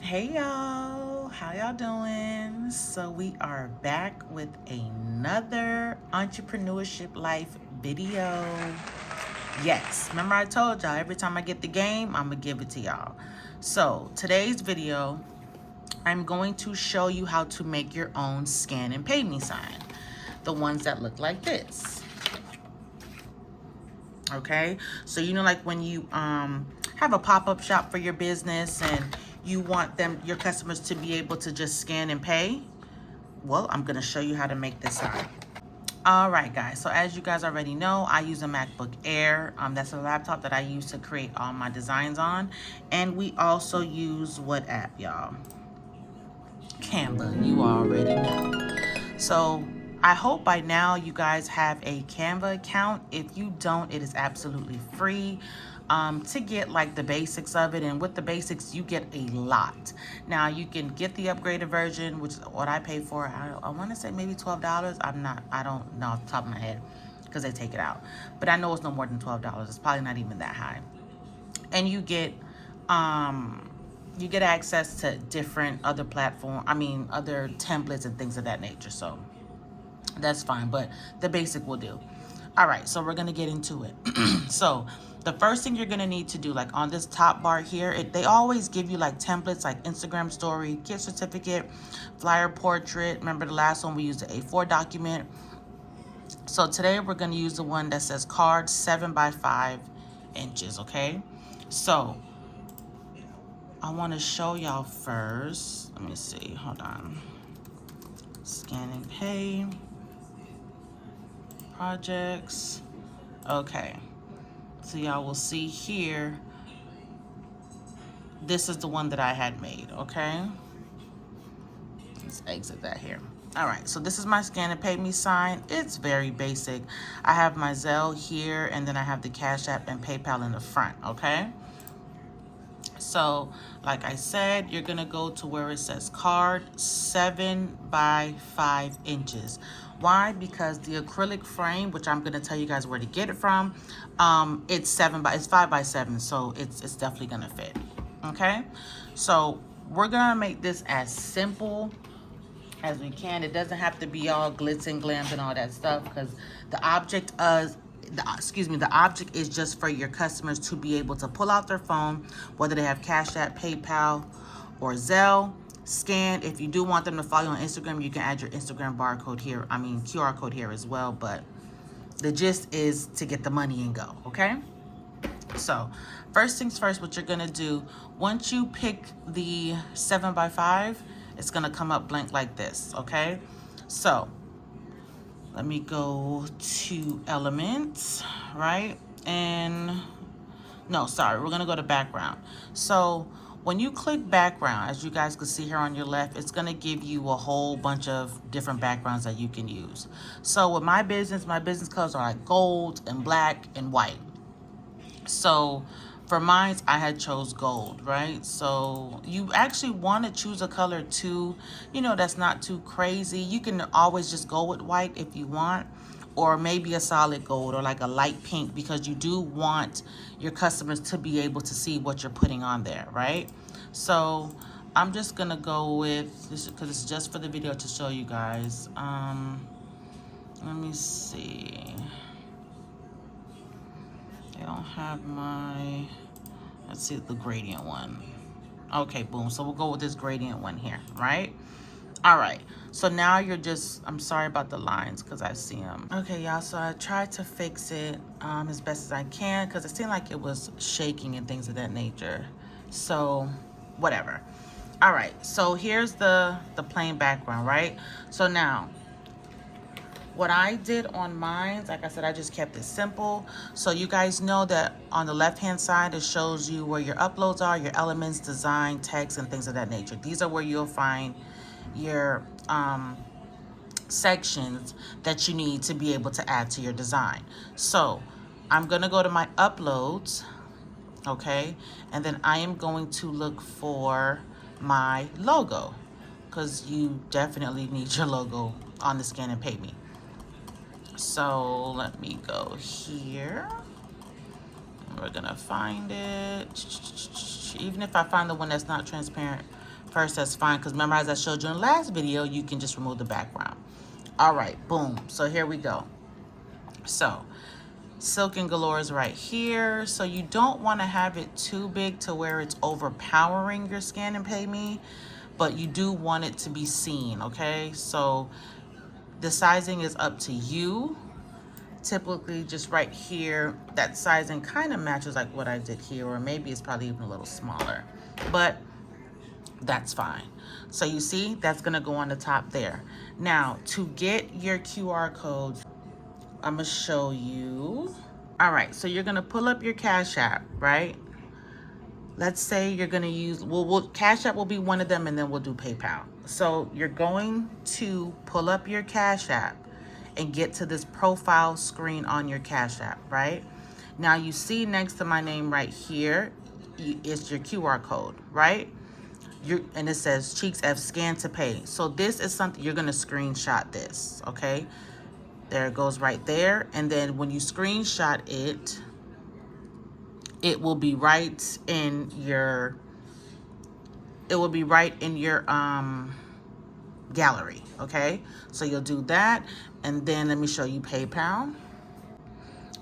Hey y'all, how y'all doing? So we are back with another entrepreneurship life video. Yes, remember I told y'all every time I get the game, I'm gonna give it to y'all. So today's video, I'm going to show you how to make your own scan and pay me sign. The ones that look like this. Okay, so like when you have a pop-up shop for your business and you want your customers to be able to just scan and pay. Well, I'm gonna show you how to make this sign. All right, guys, so as you guys already know, I use a MacBook Air. That's a laptop that I use to create all my designs on. And we also use what app, y'all? Canva, you already know. So I hope by now you guys have a Canva account. If you don't, it is absolutely free to get like the basics of it. And with the basics, you get a lot. Now you can get the upgraded version, which is what I pay for. I want to say maybe $12. I don't know off the top of my head because they take it out. But I know it's no more than $12. It's probably not even that high. And you get access to different other other templates and things of that nature. So that's fine, but the basic will do. All right, so we're gonna get into it. So the first thing you're gonna need to do, like on this top bar here, they always give you like templates like Instagram story, gift certificate, flyer portrait. Remember the last one we used the A4 document. So today we're gonna use the one that says card 7x5 inches, okay? So I wanna show y'all first. Let me see, hold on. Scan and pay. Projects. Okay, so y'all will see here, this is the one that I had made. Okay, let's exit that here. All right, so this is my scan and pay me sign. It's very basic. I have my Zelle here, and then I have the Cash App and PayPal in the front. Okay, so like I said, you're gonna go to where it says card 7x5 inches. Why? Because the acrylic frame, which I'm gonna tell you guys where to get it from, it's 5x7, so it's definitely gonna fit. Okay, so we're gonna make this as simple as we can. It doesn't have to be all glitz and glams and all that stuff, because the object is just for your customers to be able to pull out their phone, whether they have Cash App, PayPal, or Zelle, scan. If you do want them to follow you on Instagram, you can add your Instagram barcode here. QR code here as well. But the gist is to get the money and go. Okay. So first things first, what you're gonna do, once you pick the 7x5, it's gonna come up blank like this. Okay. So let me go to elements, right? And no, sorry, we're gonna go to background. So when you click background, as you guys can see here on your left, it's gonna give you a whole bunch of different backgrounds that you can use. So with my business colors are like gold and black and white. So for mine, I had chose gold, right? So you actually want to choose a color too, that's not too crazy. You can always just go with white if you want, or maybe a solid gold or like a light pink, because you do want your customers to be able to see what you're putting on there, right? So I'm just gonna go with this because it's just for the video to show you guys. Let me see. I don't have my, let's see, the gradient one. Okay, boom. So we'll go with this gradient one here, right? All right. So now you're just, I'm sorry about the lines because I see them. Okay, y'all. So I tried to fix it as best as I can because it seemed like it was shaking and things of that nature. So whatever. All right. So here's the plain background, right? So now, what I did on mine, like I said, I just kept it simple. So you guys know that on the left-hand side, it shows you where your uploads are, your elements, design, text, and things of that nature. These are where you'll find your sections that you need to be able to add to your design. So I'm gonna go to my uploads, okay? And then I am going to look for my logo, because you definitely need your logo on the scan and pay me. So let me go here. We're gonna find it. Even if I find the one that's not transparent, First, that's fine, because remember, as I showed you in the last video, you can just remove the background. All right, boom. So here we go. So Silk and Galore is right here. So you don't want to have it too big to where it's overpowering your Scan and Pay Me, but you do want it to be seen, okay? So the sizing is up to you. Typically just right here, that sizing kind of matches like what I did here, or maybe it's probably even a little smaller, but that's fine. So you see, that's gonna go on the top there. Now, to get your QR codes, I'm gonna show you. All right, so you're gonna pull up your Cash App, right? Let's say you're gonna use, Cash App will be one of them, and then we'll do PayPal. So you're going to pull up your Cash App and get to this profile screen on your Cash App, right? Now you see next to my name right here, is your QR code, right? And it says Cheeks F Scan to Pay. So this is something you're gonna screenshot this, okay? There it goes right there. And then when you screenshot it, it will be right in your, gallery, okay? So you'll do that, and then let me show you PayPal.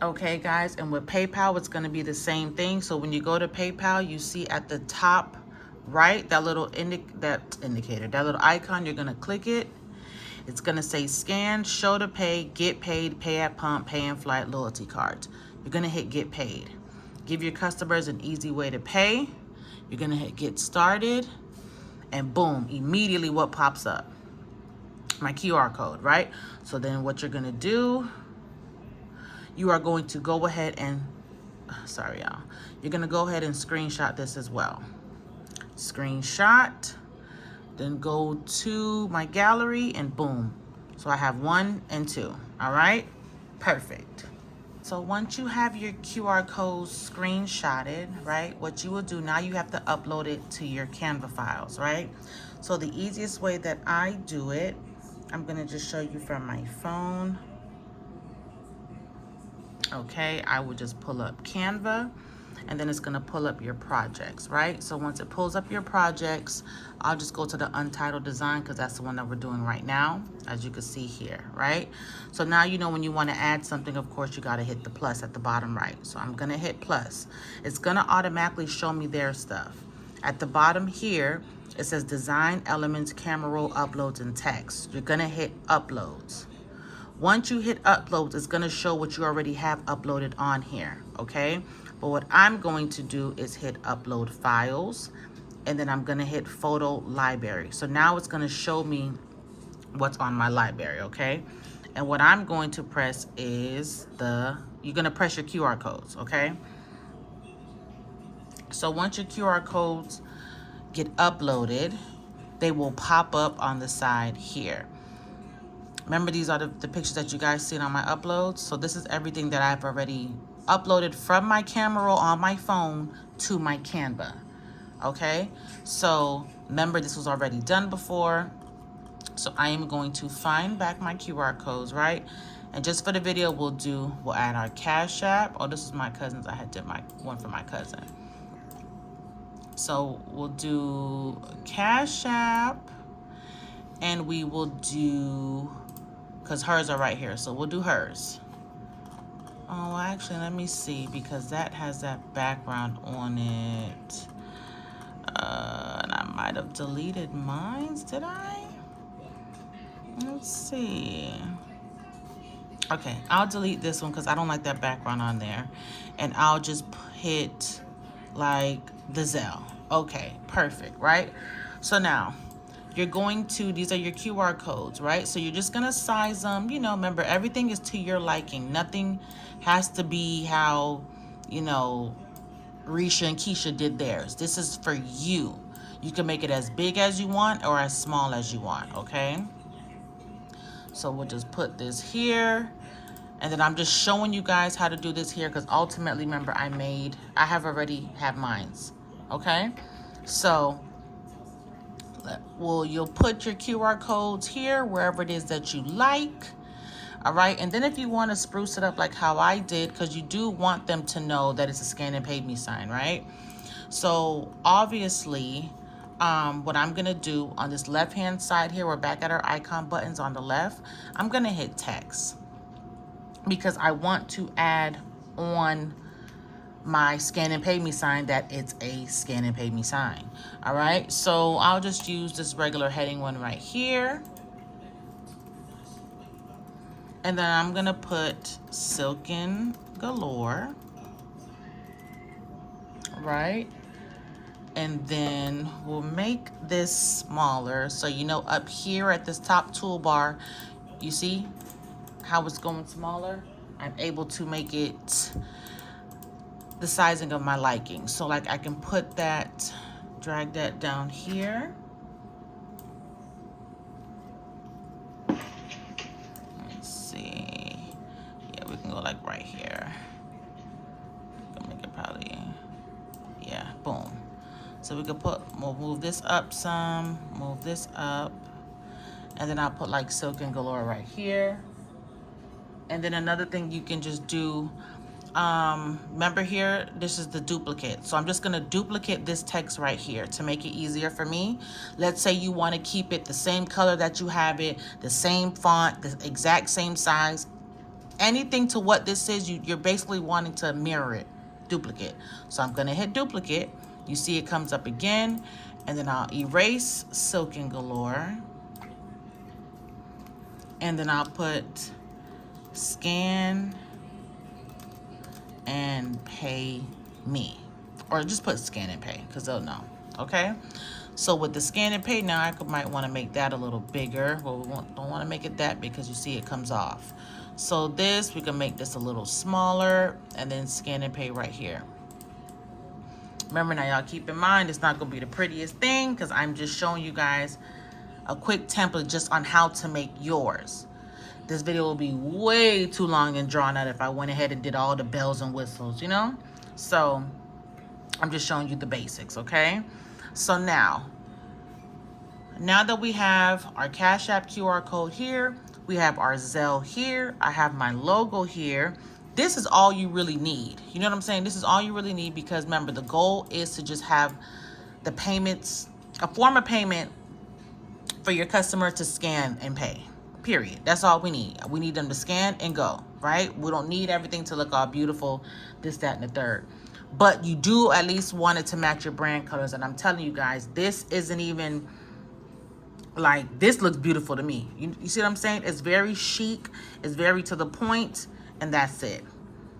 Okay, guys, and with PayPal, it's gonna be the same thing. So when you go to PayPal, you see at the top right, that little indicator, that little icon, you're gonna click it. It's gonna say Scan, Show to Pay, Get Paid, Pay at Pump, Pay in Flight, Loyalty Cards. You're gonna hit Get Paid. Give your customers an easy way to pay. You're gonna hit Get Started, and boom, immediately what pops up? My QR code, right? So then what you're gonna do, you are going to go ahead and, sorry y'all, you're gonna go ahead and screenshot this as well. Screenshot, then go to my gallery, and boom. So I have 1 and 2, all right? Perfect. So once you have your QR codes screenshotted, right, what you will do, now you have to upload it to your Canva files, right? So the easiest way that I do it, I'm gonna just show you from my phone. Okay, I will just pull up Canva, and then it's gonna pull up your projects, right? So once it pulls up your projects, I'll just go to the untitled design, because that's the one that we're doing right now, as you can see here, right? So now you know when you wanna add something, of course, you gotta hit the plus at the bottom right. So I'm gonna hit plus. It's gonna automatically show me their stuff. At the bottom here, it says design elements, camera roll, uploads, and text. You're gonna hit uploads. Once you hit uploads, it's gonna show what you already have uploaded on here, okay? But what I'm going to do is hit upload files, and then I'm gonna hit photo library. So now it's gonna show me what's on my library, okay? And what I'm going to press is you're gonna press your QR codes, okay? So once your QR codes get uploaded, they will pop up on the side here. Remember, these are the pictures that you guys seen on my uploads. So this is everything that I've already uploaded from my camera roll on my phone to my Canva, okay? So remember, this was already done before. So I am going to find back my QR codes, right? And just for the video, we'll add our Cash App. Oh, this is my cousin's. I had did one for my cousin. So we'll do Cash App, and we will do, because hers are right here, so we'll do hers. Oh, actually, let me see, because that has that background on it. And I might have deleted mine, did I? Let's see. Okay, I'll delete this one because I don't like that background on there. And I'll just hit like the Zelle. Okay, perfect, right? So now you're going to, these are your QR codes, right? So you're just gonna size them, you know, remember, everything is to your liking. Nothing has to be how, you know, Risha and Keisha did theirs. This is for you. You can make it as big as you want or as small as you want, okay? So we'll just put this here. And then I'm just showing you guys how to do this here, because ultimately, remember, I already have mines, okay? So you'll put your QR codes here, wherever it is that you like, all right? And then if you want to spruce it up like how I did, because you do want them to know that it's a Scan and Pay Me sign, right? So obviously, what I'm gonna do on this left hand side here, we're back at our icon buttons on the left. I'm gonna hit text because I want to add on my scan and pay me sign that it's a scan and pay me sign. All right, so I'll just use this regular heading one right here. And then I'm gonna put Silken Galore, right? And then we'll make this smaller. So you know up here at this top toolbar, you see how it's going smaller? I'm able to make it the sizing of my liking. So like I can put that, drag that down here. Let's see. Yeah, we can go like right here. Gonna make it probably, yeah, boom. So we could we'll move this up some, move this up, and then I'll put like Silken Galore right here. And then another thing you can just do, remember here, this is the duplicate. So I'm just gonna duplicate this text right here to make it easier for me. Let's say you wanna keep it the same color that you have it, the same font, the exact same size. Anything to what this is, you're basically wanting to mirror it, duplicate. So I'm gonna hit duplicate. You see it comes up again, and then I'll erase Silken Galore. And then I'll put scan and pay me, or just put scan and pay because they'll know. Okay, so with the scan and pay now, I might want to make that a little bigger. Well, we don't want to make it that because you see it comes off. So this, we can make this a little smaller, and then scan and pay right here. Remember now, y'all keep in mind, it's not gonna be the prettiest thing because I'm just showing you guys a quick template just on how to make yours. This video will be way too long and drawn out if I went ahead and did all the bells and whistles, you know? So I'm just showing you the basics, okay? So now that we have our Cash App QR code here, we have our Zelle here, I have my logo here. This is all you really need. You know what I'm saying? This is all you really need because remember, the goal is to just have the payments, a form of payment for your customer to scan and pay, period. That's all we need. We need them to scan and go, right? We don't need everything to look all beautiful, this, that, and the third. But you do at least want it to match your brand colors. And I'm telling you guys, this isn't even like, this looks beautiful to me. You see what I'm saying? It's very chic. It's very to the point. And that's it,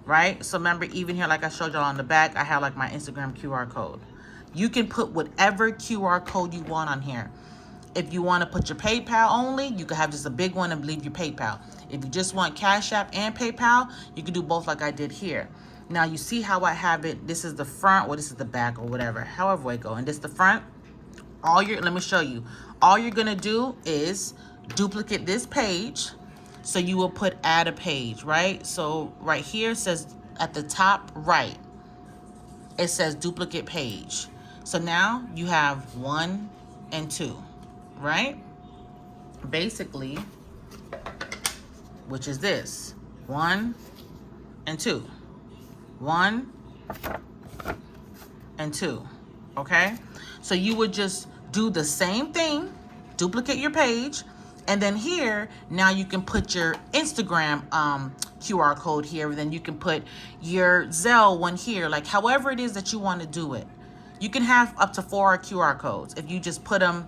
right? So remember, even here, like I showed y'all on the back, I have like my Instagram QR code. You can put whatever QR code you want on here. If you want to put your PayPal only, you can have just a big one and leave your PayPal. If you just want Cash App and PayPal, you can do both like I did here. Now you see how I have it. This is the front, or this is the back, or whatever, however it go. And this is the front. Let me show you. All you're gonna do is duplicate this page. So you will put add a page, right? So right here it says at the top right, it says duplicate page. So now you have 1 and 2, right? Basically, which is this, 1 and 2, 1 and 2, okay? So you would just do the same thing, duplicate your page, and then here, now you can put your Instagram QR code here, and then you can put your Zelle one here, like however it is that you want to do it. You can have up to 4 QR codes if you just put them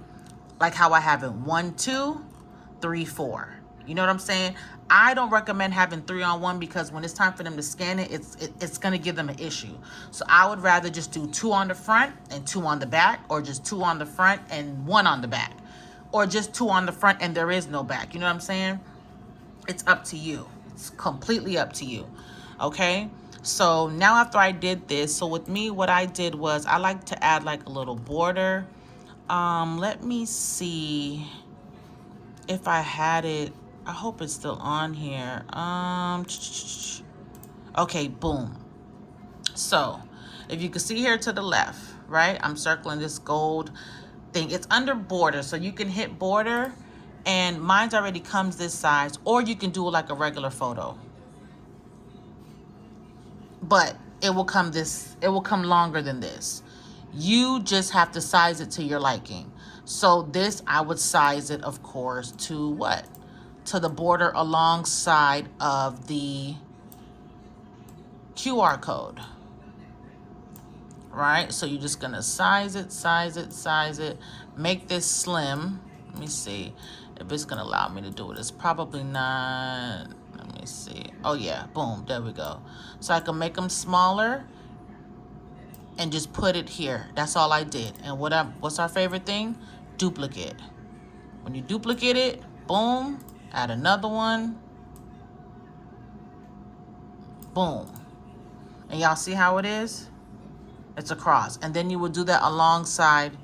like how I have it, 1, 2, 3, 4. You know what I'm saying? I don't recommend having 3 on 1 because when it's time for them to scan it, it's gonna give them an issue. So I would rather just do 2 on the front and 2 on the back, or just 2 on the front and 1 on the back. Or just 2 on the front and there is no back. You know what I'm saying? It's up to you. It's completely up to you. Okay? So now after I did this, so with me, what I did was I like to add like a little border. Let me see if I had it. I hope it's still on here. Okay, boom. So if you can see here to the left, right? I'm circling this gold thing. It's under border, so you can hit border, and mine's already comes this size, or you can do it like a regular photo, but it will come longer than this. You just have to size it to your liking. So this, I would size it, of course, to what? To the border alongside of the QR code, right? So you're just gonna size it, size it, size it, make this slim. Let me see if it's gonna allow me to do it. It's probably not. Let me see. Oh yeah, boom, there we go. So I can make them smaller and just put it here. That's all I did. And what's our favorite thing? Duplicate. When you duplicate it, boom, add another one, boom. And y'all see how it is? It's a cross. And then you would do that alongside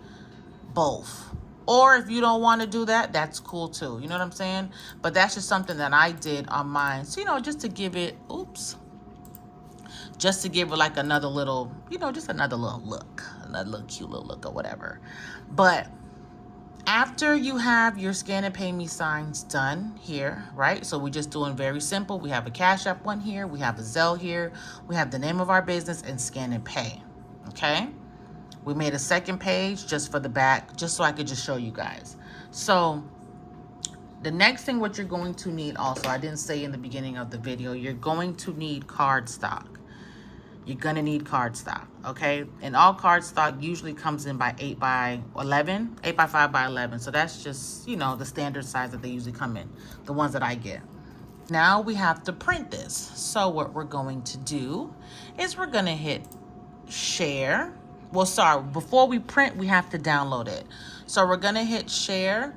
both. Or if you don't want to do that, that's cool too. You know what I'm saying? But that's just something that I did on mine. So, you know, just to give it, just to give it like another little, you know, just another little look, another little cute little look or whatever. But after you have your scan and pay me signs done here, right? So we're just doing very simple. We have a Cash App one here. We have a Zelle here. We have the name of our business and scan and pay, okay? We made a second page just for the back, just so I could just show you guys. So the next thing what you're going to need also, I didn't say in the beginning of the video, you're going to need cardstock. You're gonna need cardstock, okay? And all cardstock usually comes in by 8 by 11, 8 by 5 by 11. So that's just, you know, the standard size that they usually come in, the ones that I get. Now we have to print this. So what we're going to do is we're gonna hit share. Well, sorry, before we print, we have to download it. So we're gonna hit share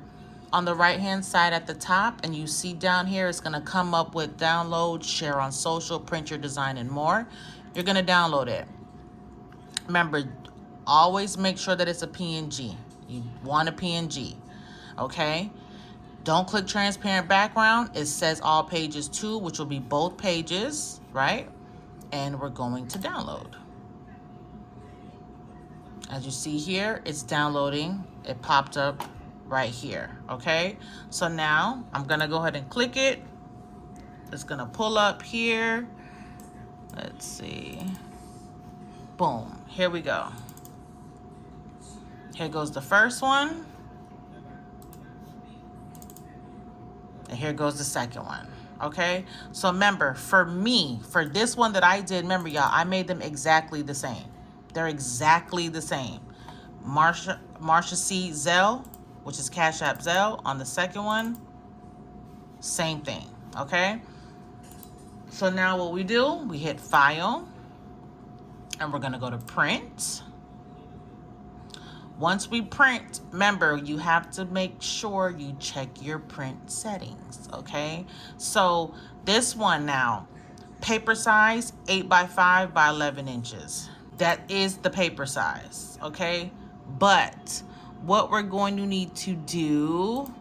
on the right-hand side at the top, and you see down here, it's gonna come up with download, share on social, print your design, and more. You're gonna download it. Remember, always make sure that it's a PNG. You want a PNG, okay? Don't click transparent background. It says all pages too, which will be both pages, right? And we're going to download. As you see here, it's downloading. It popped up right here, okay? So now I'm gonna go ahead and click it. It's gonna pull up here. Let's see. Boom, here we go. Here goes the first one. And here goes the second one, okay? So remember, for me, for this one that I did, remember y'all, I made them exactly the same. They're exactly the same. Marsha C. Zelle, which is Cash App Zelle. On the second one, same thing, okay? So now what we do, we hit File, and we're gonna go to Print. Once we print, remember, you have to make sure you check your print settings, okay? So this one now, paper size, 8 by 5 by 11 inches. That is the paper size, okay? But what we're going to need to do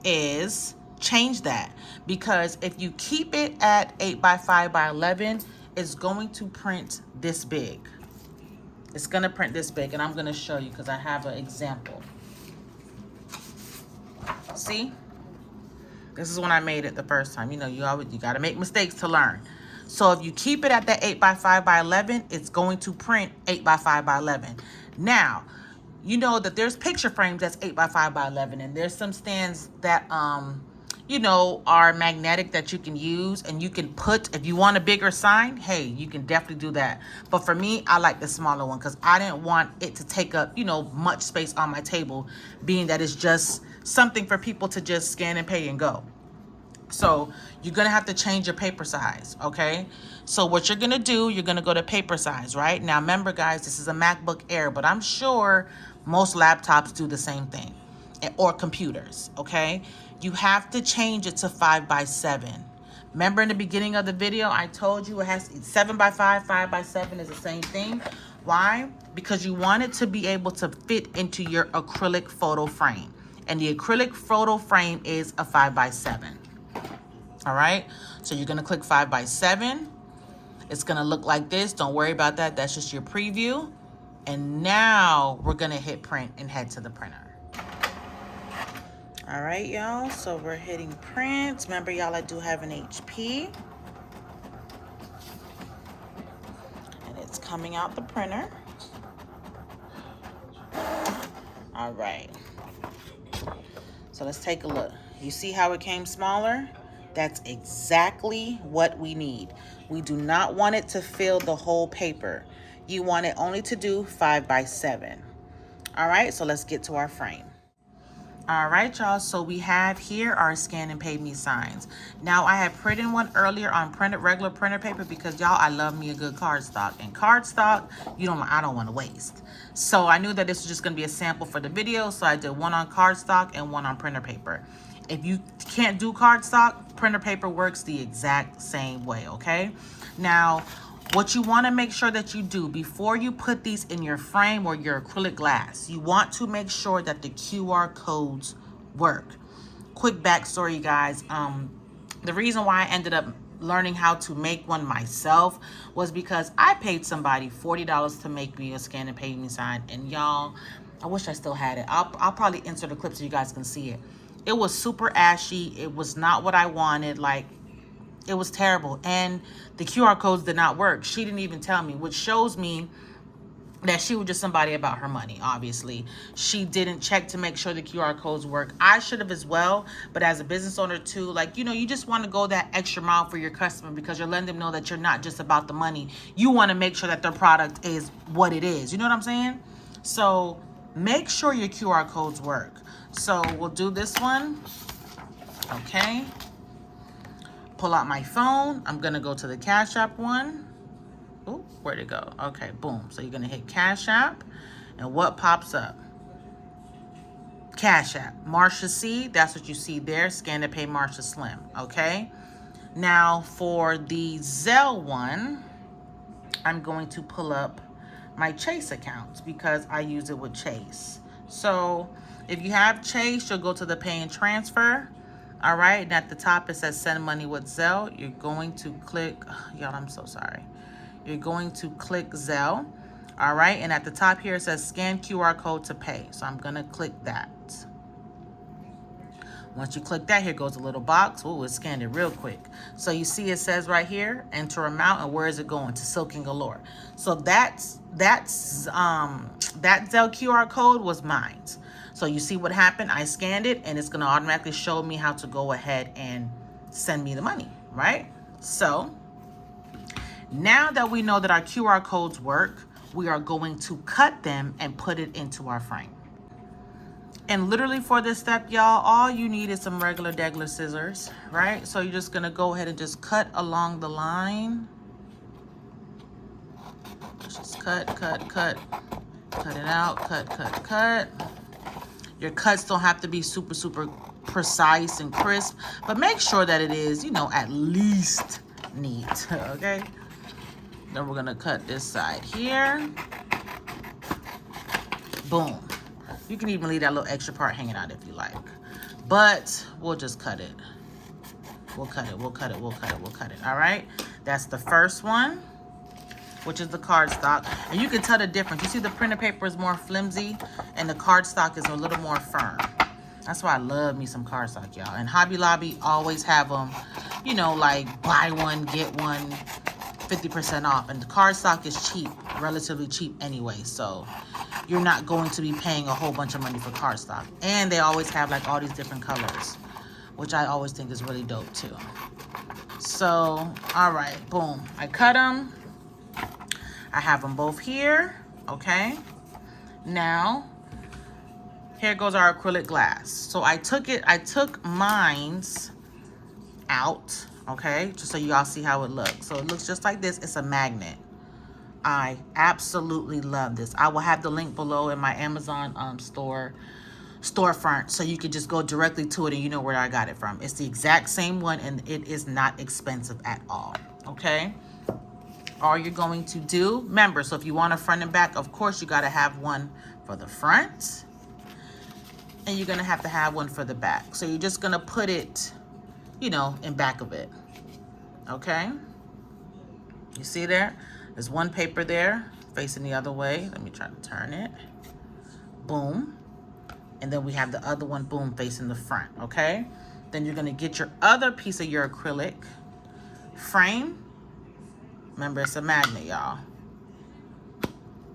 is change that, because if you keep it at 8 by 5 by 11, it's going to print this big. It's gonna print this big, and I'm gonna show you because I have an example. See? This is when I made it the first time. You know, you gotta make mistakes to learn. So if you keep it at that 8 by 5 by 11, it's going to print 8 by 5 by 11. Now, you know that there's picture frames that's 8 by 5 by 11, and there's some stands that you know, are magnetic that you can use, and you can put, if you want a bigger sign, hey, you can definitely do that. But for me, I like the smaller one because I didn't want it to take up, you know, much space on my table, being that it's just something for people to just scan and pay and go. So you're gonna have to change your paper size, okay? So what you're gonna do, you're gonna go to paper size, right? Now remember guys, this is a MacBook Air, but I'm sure most laptops do the same thing, or computers, okay? You have to change it to 5 by 7. Remember in the beginning of the video, I told you it has 7 by 5, 5 by 7 is the same thing. Why? Because you want it to be able to fit into your acrylic photo frame. And the acrylic photo frame is a 5 by 7. All right, so you're gonna click 5 by 7. It's gonna look like this. Don't worry about that. That's just your preview. And now we're gonna hit print and head to the printer. All right, y'all, so we're hitting print. Remember, y'all, I do have an HP. And it's coming out the printer. All right. So let's take a look. You see how it came smaller? That's exactly what we need. We do not want it to fill the whole paper. You want it only to do 5 by 7. All right, so let's get to our frame. All right, y'all, so we have here our scan and pay me signs. Now, I had printed one earlier on regular printer paper because, y'all, I love me a good cardstock. And cardstock, I don't want to waste. So I knew that this was just going to be a sample for the video, so I did one on cardstock and one on printer paper. If you can't do cardstock, printer paper works the exact same way, okay? Now, what you want to make sure that you do before you put these in your frame or your acrylic glass, you want to make sure that the QR codes work. Quick backstory, guys. The reason why I ended up learning how to make one myself was because I paid somebody $40 to make me a scan and pay me sign. And y'all, I wish I still had it. I'll probably insert a clip so you guys can see it. It was super ashy. It was not what I wanted. Like, it was terrible. And the QR codes did not work. She didn't even tell me, which shows me that she was just somebody about her money, obviously. She didn't check to make sure the QR codes work. I should have as well, but as a business owner too, like, you just want to go that extra mile for your customer because you're letting them know that you're not just about the money. You want to make sure that their product is what it is. You know what I'm saying? So make sure your QR codes work. So we'll do this one. Okay. Pull out my phone. I'm going to go to the Cash App one. Ooh, where'd it go? Okay, boom. So you're going to hit Cash App. And what pops up? Cash App. Marsha C. That's what you see there. Scan to pay Marsha Slim. Okay. Now for the Zelle one, I'm going to pull up my Chase accounts because I use it with Chase. So if you have Chase, you'll go to the pay and transfer. All right, and at the top it says send money with Zelle. You're going to click, y'all, I'm so sorry. You're going to click Zelle. All right, and at the top here it says scan QR code to pay. So I'm gonna click that. Once you click that, here goes a little box. Oh, it scanned it real quick. So you see it says right here, enter amount, and where is it going? To Silken Galore. So that Zelle QR code was mine. So you see what happened? I scanned it and it's going to automatically show me how to go ahead and send me the money, right? So now that we know that our QR codes work, we are going to cut them and put it into our frame. And literally for this step, y'all, all you need is some regular scissors, right? So you're just going to go ahead and just cut along the line. Just cut it out, cut. Your cuts don't have to be super, super precise and crisp, but make sure that it is, at least neat, okay? Then we're gonna cut this side here. Boom. You can even leave that little extra part hanging out if you like, but we'll just cut it. We'll cut it, all right? That's the first one, which is the cardstock. And you can tell the difference. You see the printer paper is more flimsy and the cardstock is a little more firm. That's why I love me some cardstock, y'all. And Hobby Lobby always have them, like buy one, get one, 50% off. And the cardstock is cheap, relatively cheap anyway. So you're not going to be paying a whole bunch of money for cardstock. And they always have like all these different colors, which I always think is really dope too. So, all right, boom. I cut them. I have them both here, okay? Now, here goes our acrylic glass. So I took mine's out, okay? Just so y'all see how it looks. So it looks just like this. It's a magnet. I absolutely love this. I will have the link below in my Amazon storefront, so you can just go directly to it and you know where I got it from. It's the exact same one and it is not expensive at all, okay? All you're going to do, remember, so if you want a front and back, of course you got to have one for the front and you're going to have one for the back. So you're just going to put it, in back of it. Okay? You see there? There's one paper there facing the other way. Let me try to turn it. Boom. And then we have the other one, boom, facing the front. Okay? Then you're going to get your other piece of your acrylic frame. Remember, it's a magnet, y'all.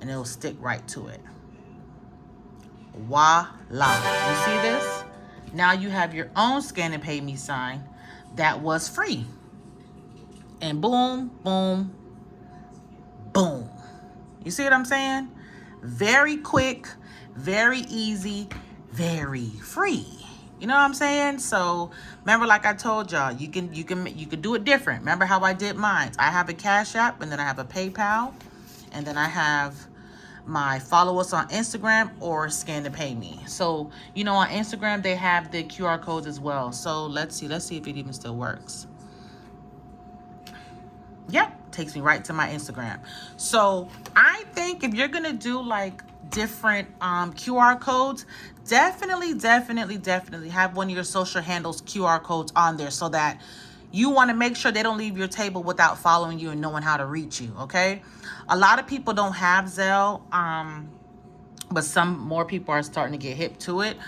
And it'll stick right to it. Voila. You see this? Now you have your own scan and pay me sign that was free. And boom, boom, boom. You see what I'm saying? Very quick, very easy, very free. You know what I'm saying? So remember, like I told y'all, you can do it different. Remember how I did mine? I have a Cash App, and then I have a PayPal, and then I have my follow us on Instagram or scan to pay me. So, you know, on Instagram, they have the QR codes as well. So let's see if it even still works. Yep, takes me right to my Instagram. So I think if you're gonna do like different QR codes, definitely have one of your social handles QR codes on there, so that you want to make sure they don't leave your table without following you and knowing how to reach you. Okay, a lot of people don't have Zelle, but some more people are starting to get hip to it.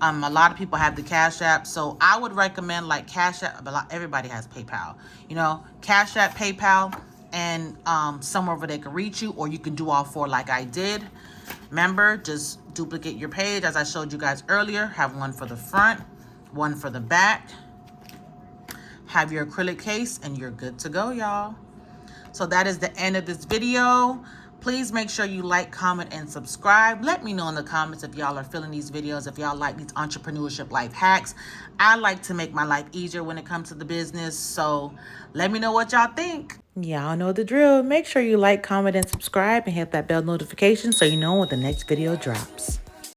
A lot of people have the Cash App, so I would recommend like Cash App. Everybody has PayPal, you know, Cash App, PayPal, and somewhere where they can reach you, or you can do all four like I did. Remember, just duplicate your page as I showed you guys earlier. Have one for the front, one for the back. Have your acrylic case, and you're good to go, y'all. So that is the end of this video. Please make sure you like, comment, and subscribe. Let me know in the comments if y'all are feeling these videos, if y'all like these entrepreneurship life hacks. I like to make my life easier when it comes to the business. So let me know what y'all think. Y'all know the drill. Make sure you like, comment, and subscribe, and hit that bell notification so you know when the next video drops.